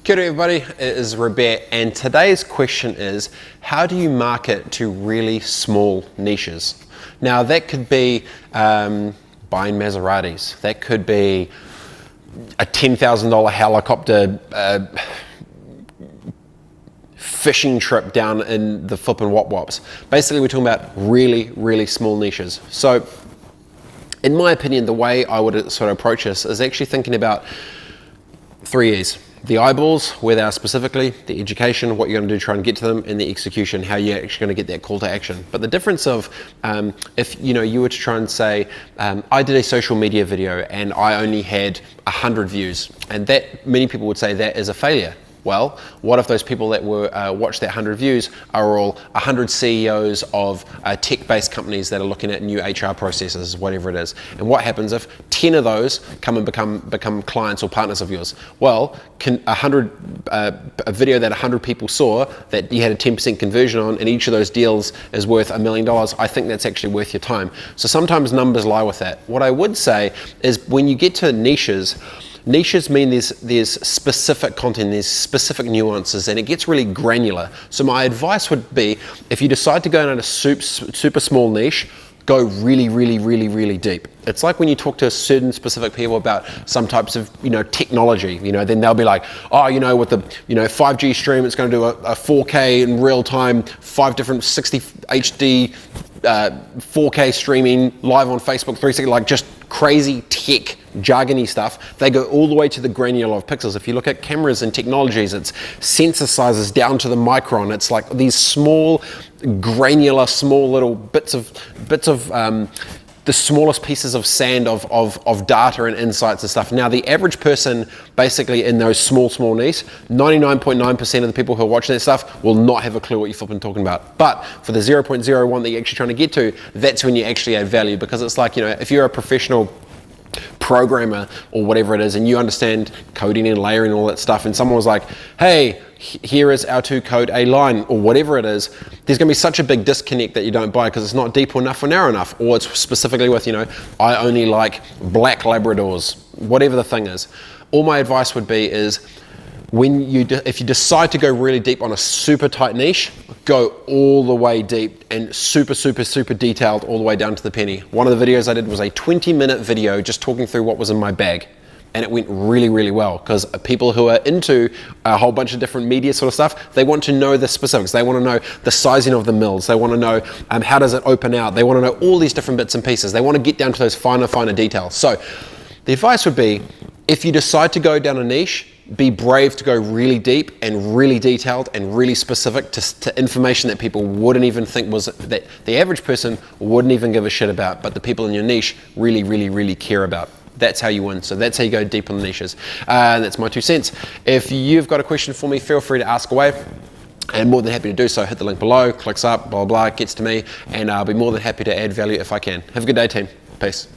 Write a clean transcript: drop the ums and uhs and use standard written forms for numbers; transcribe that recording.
Kia ora everybody, it is Robett, and today's question is, how do you market to really small niches? Now that could be buying Maseratis, that could be a $10,000 helicopter fishing trip down in the flippin' Wop Wops. Basically we're talking about really small niches. So in my opinion, the way I would sort of approach this is actually thinking about 3 E's. The eyeballs, where they are specifically, the education, what you're going to do to try and get to them, and the execution, how you're actually going to get that call to action. But the difference of if you were to try and say, I did a social media video and I only had 100 views, and that many people would say that is a failure. Well, what if those people that were watched that 100 views are all 100 CEOs of tech-based companies that are looking at new HR processes, whatever it is? And what happens if 10 of those come and become clients or partners of yours? Well, can a video that 100 people saw that you had a 10% conversion on, and each of those deals is worth $1 million, I think that's actually worth your time. So sometimes numbers lie with that. What I would say is when you get to niches mean there's specific content, there's specific nuances, and it gets really granular. So my advice would be, if you decide to go in a super small niche, go really deep. It's like when you talk to certain specific people about some types of technology, then they'll be like, oh, with the 5G stream, it's going to do a 4K in real time, 5 different 60 HD 4K streaming live on Facebook 360, like just crazy tech jargony stuff. They go all the way to the granular of pixels. If you look at cameras and technologies, it's sensor sizes down to the micron. It's like these small, granular, small little bits of the smallest pieces of sand of data and insights and stuff. Now, the average person, basically in those small niches, 99.9% of the people who are watching that stuff will not have a clue what you're flipping talking about. But for the 0.01 that you're actually trying to get to, that's when you actually add value, because it's like, if you're a professional programmer or whatever it is, and you understand coding and layering and all that stuff, and someone was like, hey, here is how to code a line, or whatever it is, there's going to be such a big disconnect that you don't buy because it's not deep enough or narrow enough, or it's specifically with, I only like black Labradors, whatever the thing is. All my advice would be is, if you decide to go really deep on a super tight niche, go all the way deep and super detailed all the way down to the penny. One of the videos I did was a 20-minute video just talking through what was in my bag. And it went really well, because people who are into a whole bunch of different media sort of stuff, they want to know the specifics. They want to know the sizing of the mills. They want to know how does it open out. They want to know all these different bits and pieces. They want to get down to those finer details. So the advice would be, if you decide to go down a niche, be brave to go really deep and really detailed and really specific to information that people wouldn't even think that the average person wouldn't even give a shit about, but the people in your niche really care about. That's how you win. So that's how you go deep on the niches. That's my 2 cents. If you've got a question for me, feel free to ask away. And more than happy to do so. Hit the link below, clicks up, blah, it gets to me, and I'll be more than happy to add value if I can. Have a good day, team. Peace.